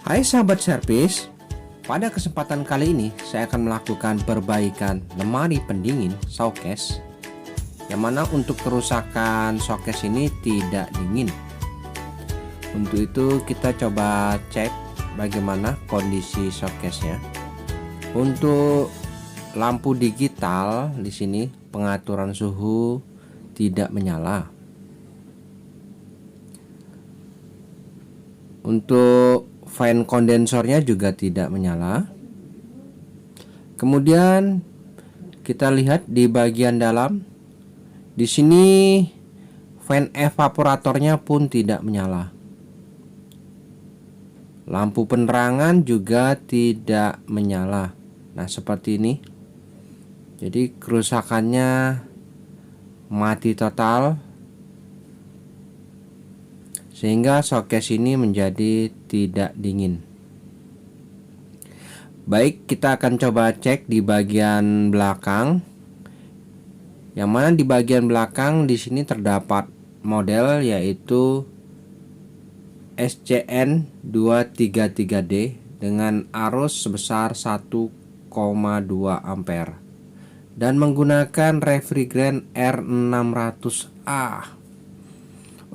Hai sahabat servis, pada kesempatan kali ini saya akan melakukan perbaikan lemari pendingin showcase, yang mana untuk kerusakan showcase ini tidak dingin. Untuk itu kita coba cek bagaimana kondisi showcase-nya. Untuk lampu digital di sini pengaturan suhu tidak menyala. Untuk fan kondensornya juga tidak menyala. Kemudian kita lihat di bagian dalam. Di sini fan evaporatornya pun tidak menyala. Lampu penerangan juga tidak menyala. Nah, seperti ini. Jadi kerusakannya mati total, sehingga showcase ini menjadi tidak dingin. Baik, kita akan coba cek di bagian belakang. Yang mana di bagian belakang di sini terdapat model yaitu SCN233D dengan arus sebesar 1,2 ampere dan menggunakan refrigerant R600A.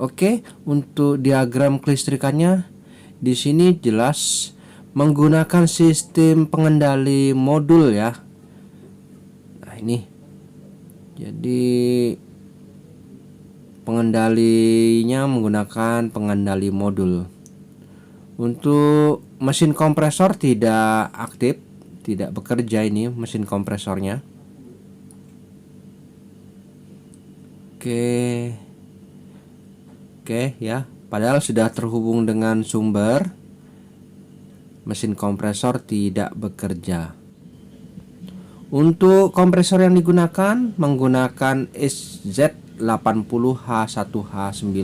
Oke, untuk diagram kelistrikannya di sini jelas menggunakan sistem pengendali modul ya. Nah, ini. Jadi pengendalinya menggunakan pengendali modul. Untuk mesin kompresor tidak aktif, tidak bekerja ini mesin kompresornya. Oke ya, padahal sudah terhubung dengan sumber, mesin kompresor tidak bekerja. Untuk kompresor yang digunakan menggunakan SZ80H1H9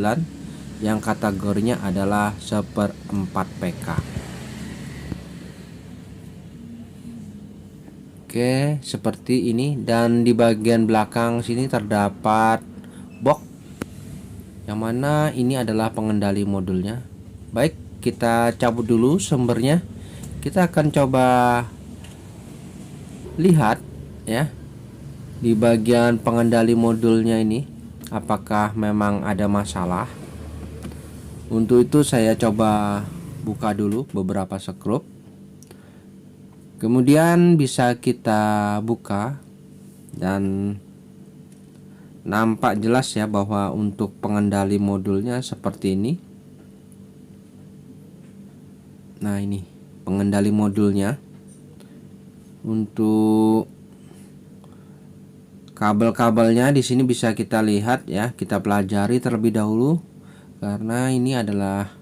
yang kategorinya adalah 1/4 PK. Oke, seperti ini. Dan di bagian belakang sini terdapat box, yang mana ini adalah pengendali modulnya. Baik, kita cabut dulu sumbernya. Kita akan coba lihat ya di bagian pengendali modulnya ini apakah memang ada masalah. Untuk itu saya coba buka dulu beberapa skrup. Kemudian bisa kita buka dan nampak jelas ya bahwa untuk pengendali modulnya seperti ini. Nah, ini pengendali modulnya. Untuk kabel-kabelnya di sini bisa kita lihat ya, kita pelajari terlebih dahulu karena ini adalah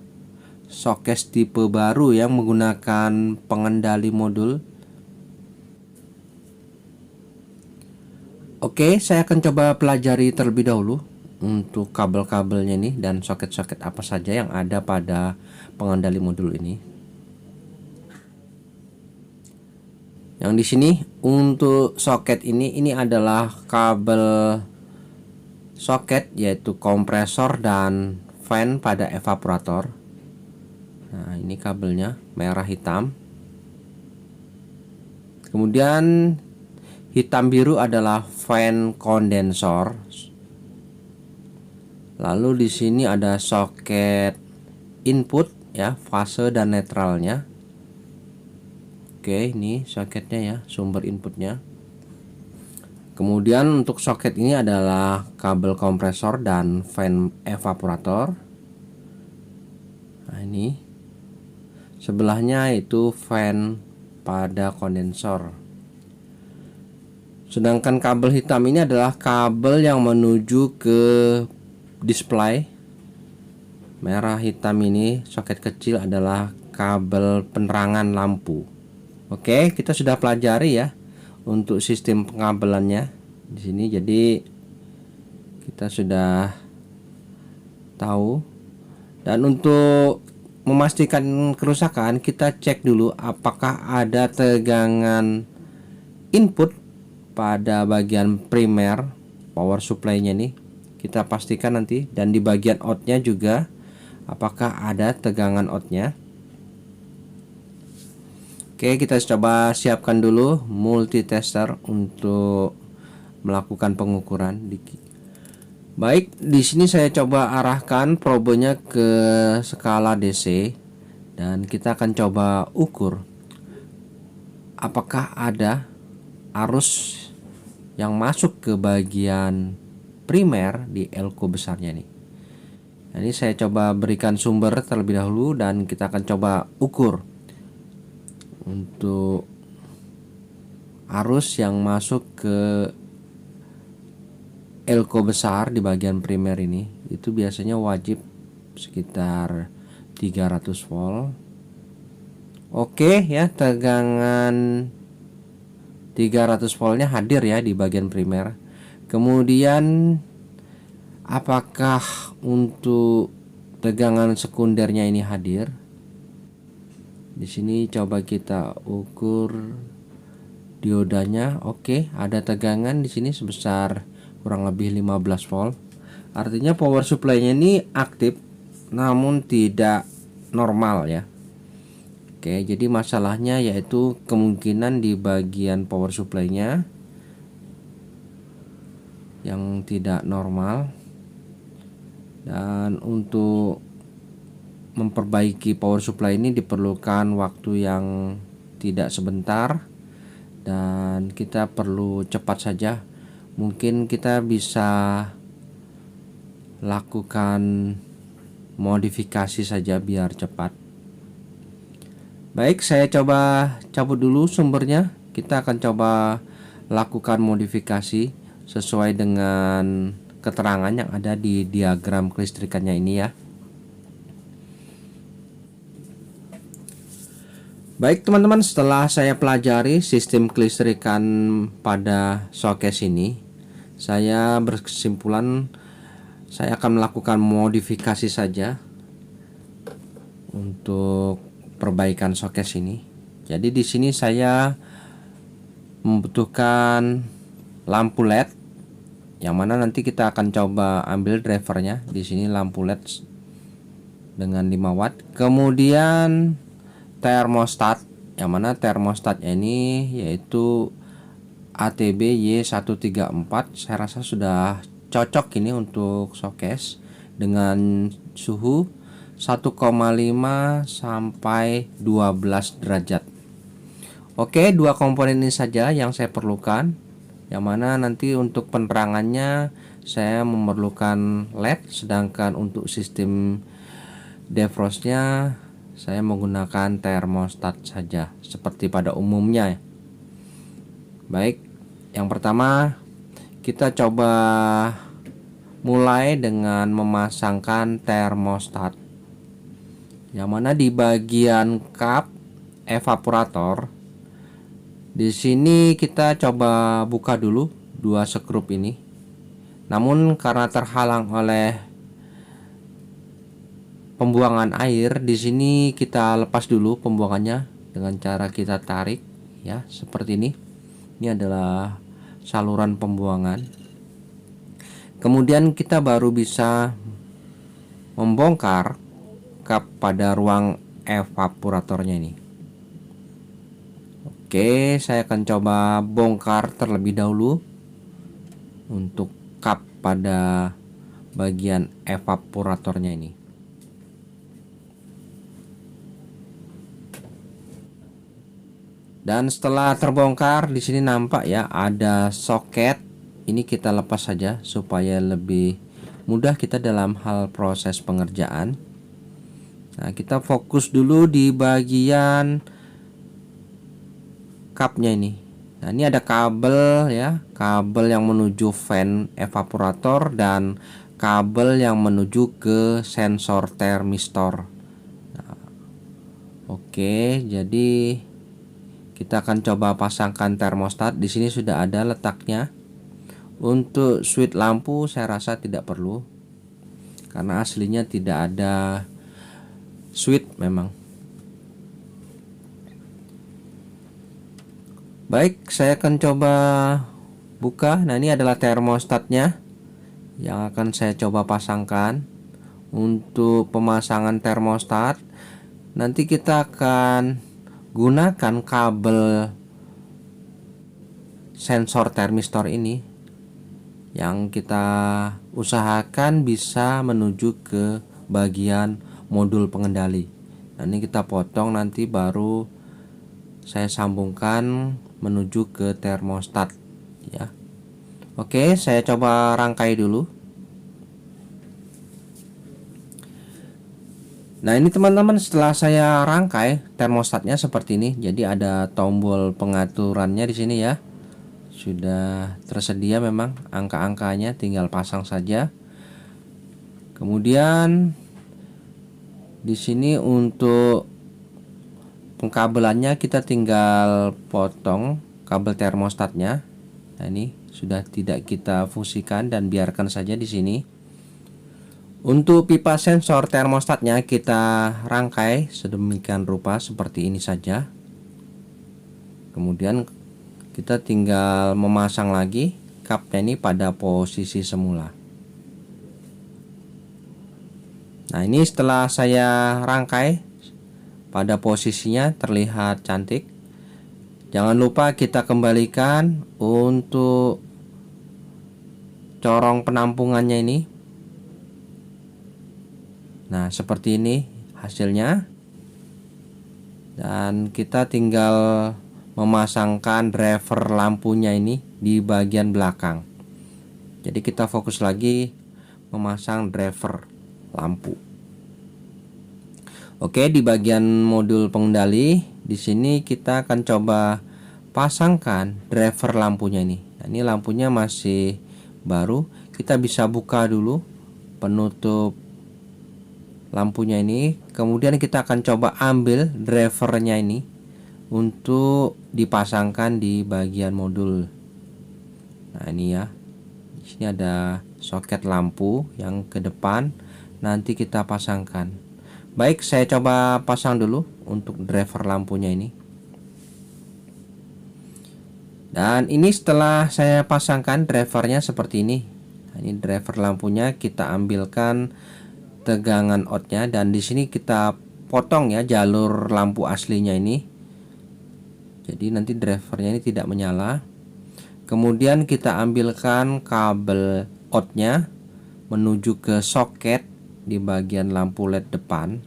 showcase tipe baru yang menggunakan pengendali modul. Oke, saya akan coba pelajari terlebih dahulu untuk kabel-kabelnya ini dan soket-soket apa saja yang ada pada pengendali modul ini. Yang di sini untuk soket ini adalah kabel soket yaitu kompresor dan fan pada evaporator. Nah, ini kabelnya merah hitam. Kemudian hitam biru adalah fan kondensor. Lalu di sini ada soket input ya, fase dan netralnya. Oke, ini soketnya ya, sumber inputnya. Kemudian untuk soket ini adalah kabel kompresor dan fan evaporator. Nah, ini sebelahnya itu fan pada kondensor. Sedangkan kabel hitam ini adalah kabel yang menuju ke display. Merah hitam ini soket kecil adalah kabel penerangan lampu. Oke, kita sudah pelajari ya untuk sistem pengabelannya di sini. Jadi kita sudah tahu. Dan untuk memastikan kerusakan, kita cek dulu apakah ada tegangan input pada bagian primer power supply-nya nih. Kita pastikan nanti, dan di bagian outnya juga apakah ada tegangan outnya. Oke, kita coba siapkan dulu multitester untuk melakukan pengukuran. Baik, di sini saya coba arahkan probenya ke skala DC dan kita akan coba ukur apakah ada arus yang masuk ke bagian primer di elko besarnya nih. Nah, ini saya coba berikan sumber terlebih dahulu dan kita akan coba ukur untuk arus yang masuk ke elko besar di bagian primer ini. Itu biasanya wajib sekitar 300 volt. Oke ya, tegangan 300 voltnya hadir ya di bagian primer. Kemudian apakah untuk tegangan sekundernya ini hadir? Di sini coba kita ukur diodanya. Oke, ada tegangan di sini sebesar kurang lebih 15 volt. Artinya power supply-nya ini aktif namun tidak normal ya. Oke, jadi masalahnya yaitu kemungkinan di bagian power supply-nya yang tidak normal. Dan untuk memperbaiki power supply ini diperlukan waktu yang tidak sebentar dan kita perlu cepat saja. Mungkin kita bisa lakukan modifikasi saja biar cepat. Baik, saya coba cabut dulu sumbernya. Kita akan coba lakukan modifikasi sesuai dengan keterangan yang ada di diagram kelistrikannya ini ya. Baik teman-teman, setelah saya pelajari sistem kelistrikan pada showcase ini, saya berkesimpulan saya akan melakukan modifikasi saja untuk perbaikan showcase ini. Jadi di sini saya membutuhkan lampu LED yang mana nanti kita akan coba ambil drivernya. Di sini lampu LED dengan 5 watt. Kemudian termostat yang mana termostatnya ini yaitu ATB Y134. Saya rasa sudah cocok ini untuk showcase dengan suhu 1,5 sampai 12 derajat. Oke, dua komponen ini saja yang saya perlukan. Yang mana nanti untuk penerangannya saya memerlukan LED, sedangkan untuk sistem defrostnya saya menggunakan termostat saja seperti pada umumnya. Baik, yang pertama kita coba mulai dengan memasangkan termostat. Yang mana di bagian kap evaporator di sini kita coba buka dulu dua skrup ini. Namun karena terhalang oleh pembuangan air, di sini kita lepas dulu pembuangannya dengan cara kita tarik ya, seperti ini. Ini adalah saluran pembuangan. Kemudian kita baru bisa membongkar kap pada ruang evaporatornya ini. Oke, saya akan coba bongkar terlebih dahulu untuk kap pada bagian evaporatornya ini. Dan setelah terbongkar, di sini nampak ya ada soket. Ini kita lepas saja supaya lebih mudah kita dalam hal proses pengerjaan. Nah, kita fokus dulu di bagian kapnya ini. Nah, ini ada kabel ya, kabel yang menuju fan evaporator dan kabel yang menuju ke sensor termistor. Nah, oke, jadi kita akan coba pasangkan termostat. Di sini sudah ada letaknya. Untuk switch lampu saya rasa tidak perlu karena aslinya tidak ada switch memang. Baik, saya akan coba buka. Nah, ini adalah termostatnya yang akan saya coba pasangkan. Untuk pemasangan termostat nanti kita akan gunakan kabel sensor termistor ini, yang kita usahakan bisa menuju ke bagian modul pengendali. Nah, ini kita potong, nanti baru saya sambungkan menuju ke termostat ya. Oke, saya coba rangkai dulu. Nah, ini teman-teman, setelah saya rangkai termostatnya seperti ini. Jadi ada tombol pengaturannya di sini ya. Sudah tersedia memang angka-angkanya, tinggal pasang saja. Kemudian di sini untuk pengkabelannya kita tinggal potong kabel termostatnya. Nah, ini sudah tidak kita fungsikan dan biarkan saja di sini. Untuk pipa sensor termostatnya kita rangkai sedemikian rupa seperti ini saja. Kemudian kita tinggal memasang lagi kapnya ini pada posisi semula. Nah, ini setelah saya rangkai pada posisinya terlihat cantik. Jangan lupa kita kembalikan untuk corong penampungannya ini. Nah, seperti ini hasilnya. Dan kita tinggal memasangkan driver lampunya ini di bagian belakang. Jadi kita fokus lagi memasang driver lampu. Oke, di bagian modul pengendali di sini kita akan coba pasangkan driver lampunya ini. Nah, ini lampunya masih baru. Kita bisa buka dulu penutup lampunya ini, kemudian kita akan coba ambil drivernya ini untuk dipasangkan di bagian modul. Nah, ini ya, di sini ada soket lampu yang ke depan, nanti kita pasangkan. Baik, saya coba pasang dulu untuk driver lampunya ini. Dan ini setelah saya pasangkan drivernya seperti ini. Nah, ini driver lampunya, kita ambilkan tegangan outnya, dan di sini kita potong ya jalur lampu aslinya ini. Jadi nanti drivernya ini tidak menyala. Kemudian kita ambilkan kabel outnya menuju ke soket di bagian lampu LED depan.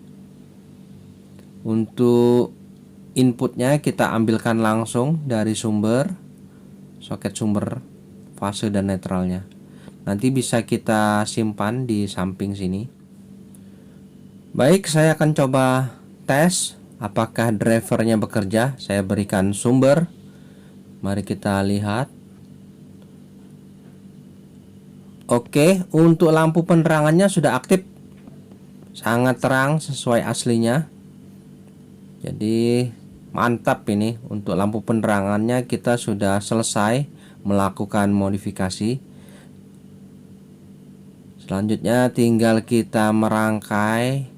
Untuk inputnya kita ambilkan langsung dari sumber, soket sumber, fase dan netralnya. Nanti bisa kita simpan di samping sini. Baik, saya akan coba tes apakah drivernya bekerja. Saya berikan sumber. Mari kita lihat. Oke, untuk lampu penerangannya sudah aktif. Sangat terang sesuai aslinya. Jadi mantap ini. Untuk lampu penerangannya kita sudah selesai melakukan modifikasi. Selanjutnya tinggal kita merangkai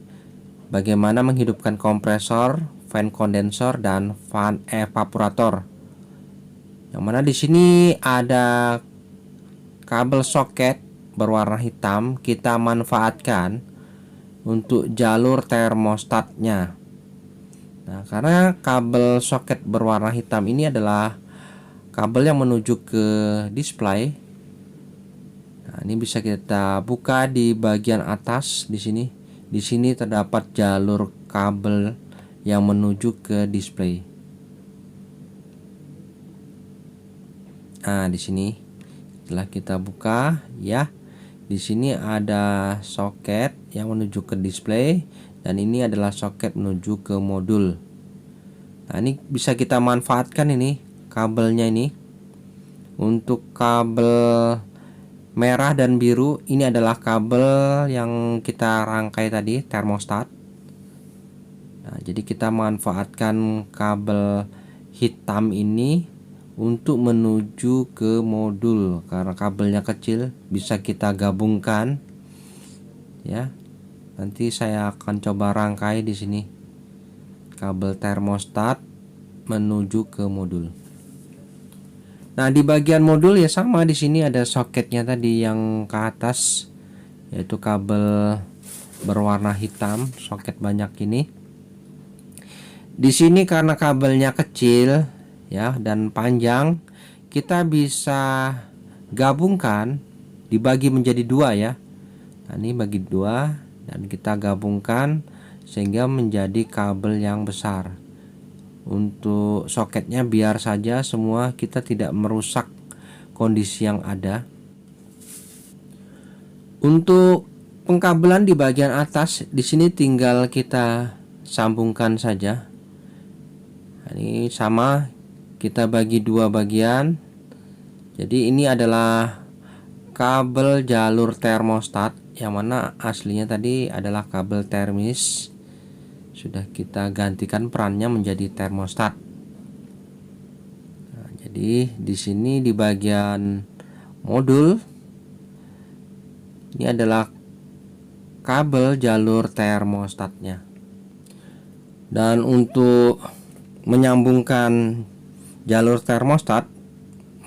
bagaimana menghidupkan kompresor, fan kondensor, dan fan evaporator. Yang mana di sini ada kabel soket berwarna hitam, kita manfaatkan untuk jalur termostatnya. Nah, karena kabel soket berwarna hitam ini adalah kabel yang menuju ke display. Nah, ini bisa kita buka di bagian atas di sini. Di sini terdapat jalur kabel yang menuju ke display. Nah, di sini setelah kita buka ya, di sini ada soket yang menuju ke display, dan ini adalah soket menuju ke modul. Nah, ini bisa kita manfaatkan ini kabelnya ini. Untuk kabel merah dan biru ini adalah kabel yang kita rangkai tadi, termostat. Nah, jadi kita manfaatkan kabel hitam ini untuk menuju ke modul. Karena kabelnya kecil, bisa kita gabungkan ya. Nanti saya akan coba rangkai di sini kabel termostat menuju ke modul. Nah, di bagian modul ya sama, di sini ada soketnya tadi yang ke atas, yaitu kabel berwarna hitam, soket banyak ini. Di sini karena kabelnya kecil ya dan panjang, kita bisa gabungkan, dibagi menjadi dua ya. Nah, ini bagi dua dan kita gabungkan sehingga menjadi kabel yang besar. Untuk soketnya biar saja semua, kita tidak merusak kondisi yang ada. Untuk pengkabelan di bagian atas, di sini tinggal kita sambungkan saja. Nah, ini sama, kita bagi dua bagian. Jadi ini adalah kabel jalur termostat, yang mana aslinya tadi adalah kabel termis. Sudah kita gantikan perannya menjadi termostat. Nah, jadi di sini di bagian modul ini adalah kabel jalur termostatnya. Dan untuk menyambungkan jalur termostat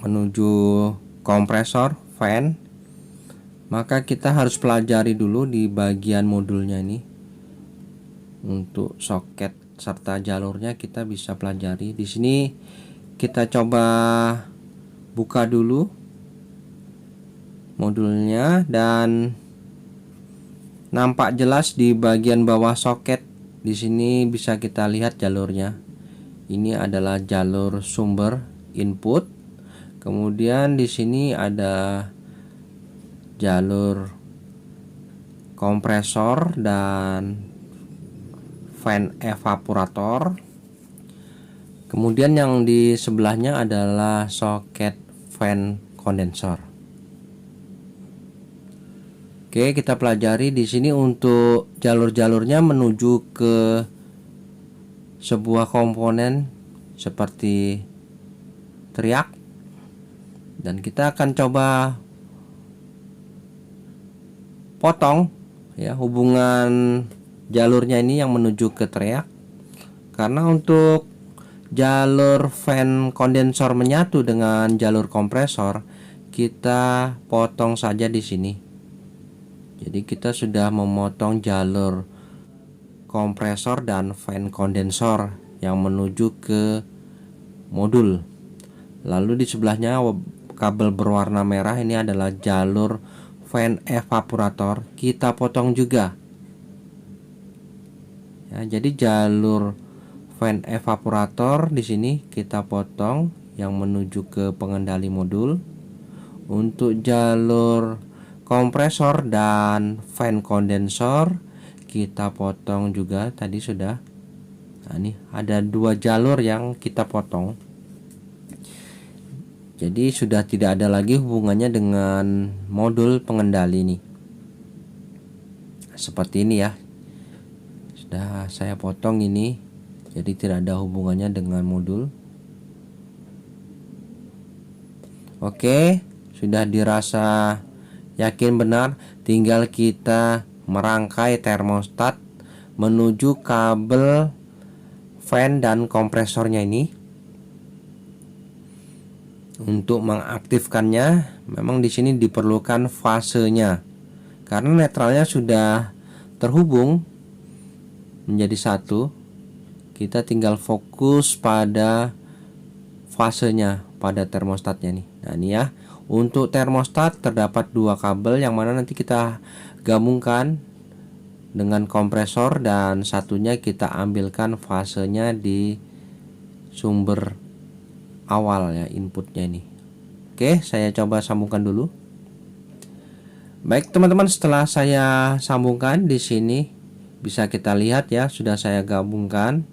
menuju kompresor fan, maka kita harus pelajari dulu di bagian modulnya ini. Untuk soket serta jalurnya kita bisa pelajari. Di sini kita coba buka dulu modulnya dan nampak jelas di bagian bawah soket. Di sini bisa kita lihat jalurnya. Ini adalah jalur sumber input. Kemudian di sini ada jalur kompresor dan fan evaporator. Kemudian yang di sebelahnya adalah soket fan kondensor. Oke, kita pelajari di sini untuk jalur-jalurnya menuju ke sebuah komponen seperti teriak, dan kita akan coba potong ya hubungan jalurnya ini yang menuju ke teriak. Karena untuk jalur fan kondensor menyatu dengan jalur kompresor, kita potong saja di sini. Jadi kita sudah memotong jalur kompresor dan fan kondensor yang menuju ke modul. Lalu di sebelahnya kabel berwarna merah ini adalah jalur fan evaporator, kita potong juga. Ya, jadi jalur fan evaporator di sini kita potong yang menuju ke pengendali modul. Untuk jalur kompresor dan fan kondensor kita potong juga tadi sudah. Nah, ini ada dua jalur yang kita potong. Jadi sudah tidak ada lagi hubungannya dengan modul pengendali ini. Seperti ini ya. Sudah saya potong ini, jadi tidak ada hubungannya dengan modul. Oke, sudah dirasa yakin benar, tinggal kita merangkai termostat menuju kabel fan dan kompresornya ini. Untuk mengaktifkannya, memang di sini diperlukan fasenya. Karena netralnya sudah terhubung menjadi satu, kita tinggal fokus pada fasenya, pada termostatnya nih. Nah, ini ya. Untuk termostat terdapat dua kabel yang mana nanti kita gabungkan dengan kompresor dan satunya kita ambilkan fasenya di sumber awal ya, inputnya ini. Oke, saya coba sambungkan dulu. Baik teman-teman, setelah saya sambungkan di sini bisa kita lihat ya, sudah saya gabungkan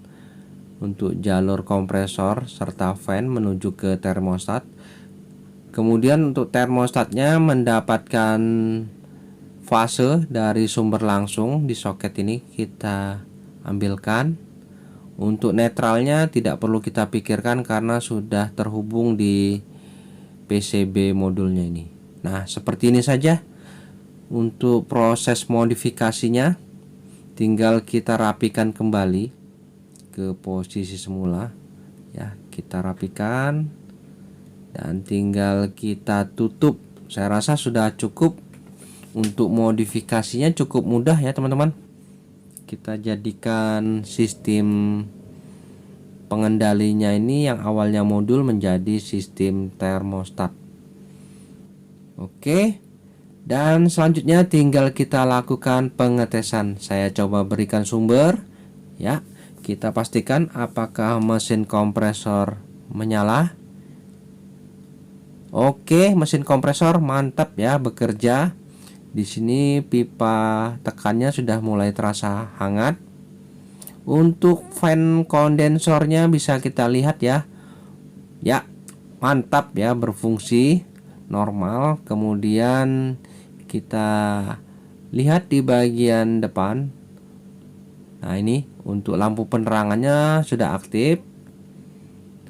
untuk jalur kompresor serta fan menuju ke termostat. Kemudian untuk termostatnya mendapatkan fase dari sumber langsung di soket ini kita ambilkan. Untuk netralnya tidak perlu kita pikirkan karena sudah terhubung di PCB modulnya ini. Nah, seperti ini saja untuk proses modifikasinya. Tinggal kita rapikan kembali ke posisi semula ya, kita rapikan dan tinggal kita tutup. Saya rasa sudah cukup. Untuk modifikasinya cukup mudah ya teman-teman. Kita jadikan sistem pengendalinya ini yang awalnya modul menjadi sistem termostat. Oke. Dan selanjutnya tinggal kita lakukan pengetesan. Saya coba berikan sumber ya. Kita pastikan apakah mesin kompresor menyala. Oke, mesin kompresor mantap ya bekerja. Di sini pipa tekannya sudah mulai terasa hangat. Untuk fan kondensornya bisa kita lihat ya. Ya, mantap ya berfungsi normal. Kemudian kita lihat di bagian depan. Nah, ini untuk lampu penerangannya sudah aktif.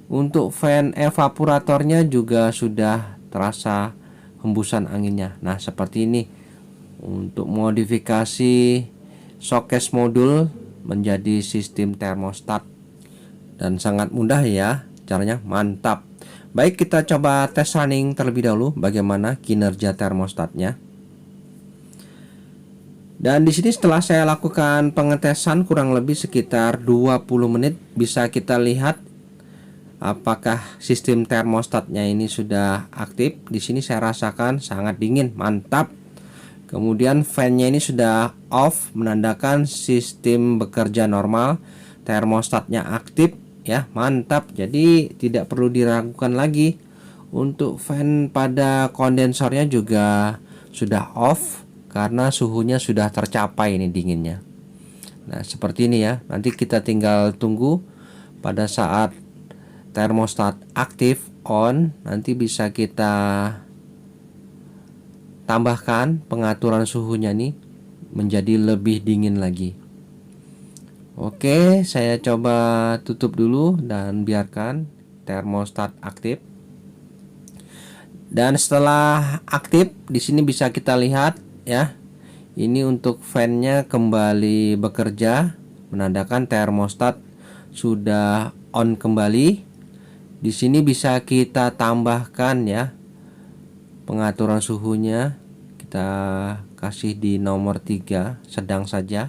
Untuk fan evaporatornya juga sudah terasa hembusan anginnya. Nah, seperti ini. Untuk modifikasi showcase modul menjadi sistem termostat, dan sangat mudah ya caranya, mantap. Baik, kita coba tes running terlebih dahulu bagaimana kinerja termostatnya. Dan di sini setelah saya lakukan pengetesan kurang lebih sekitar 20 menit, bisa kita lihat apakah sistem termostatnya ini sudah aktif. Di sini saya rasakan sangat dingin, mantap. Kemudian fan-nya ini sudah off, menandakan sistem bekerja normal. Termostatnya aktif ya, mantap. Jadi tidak perlu diragukan lagi. Untuk fan pada kondensornya juga sudah off karena suhunya sudah tercapai ini dinginnya. Nah, seperti ini ya. Nanti kita tinggal tunggu pada saat termostat aktif on, nanti bisa kita tambahkan pengaturan suhunya nih menjadi lebih dingin lagi. Oke, saya coba tutup dulu dan biarkan termostat aktif. Dan setelah aktif, di sini bisa kita lihat ya. Ini untuk fan-nya kembali bekerja, menandakan termostat sudah on kembali. Di sini bisa kita tambahkan ya pengaturan suhunya. Kita kasih di nomor 3 sedang saja.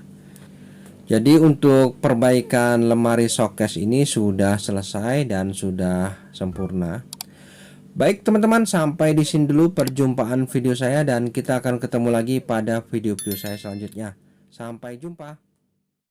Jadi untuk perbaikan lemari showcase ini sudah selesai dan sudah sempurna. Baik teman-teman, sampai di sini dulu perjumpaan video saya, dan kita akan ketemu lagi pada video-video saya selanjutnya. Sampai jumpa.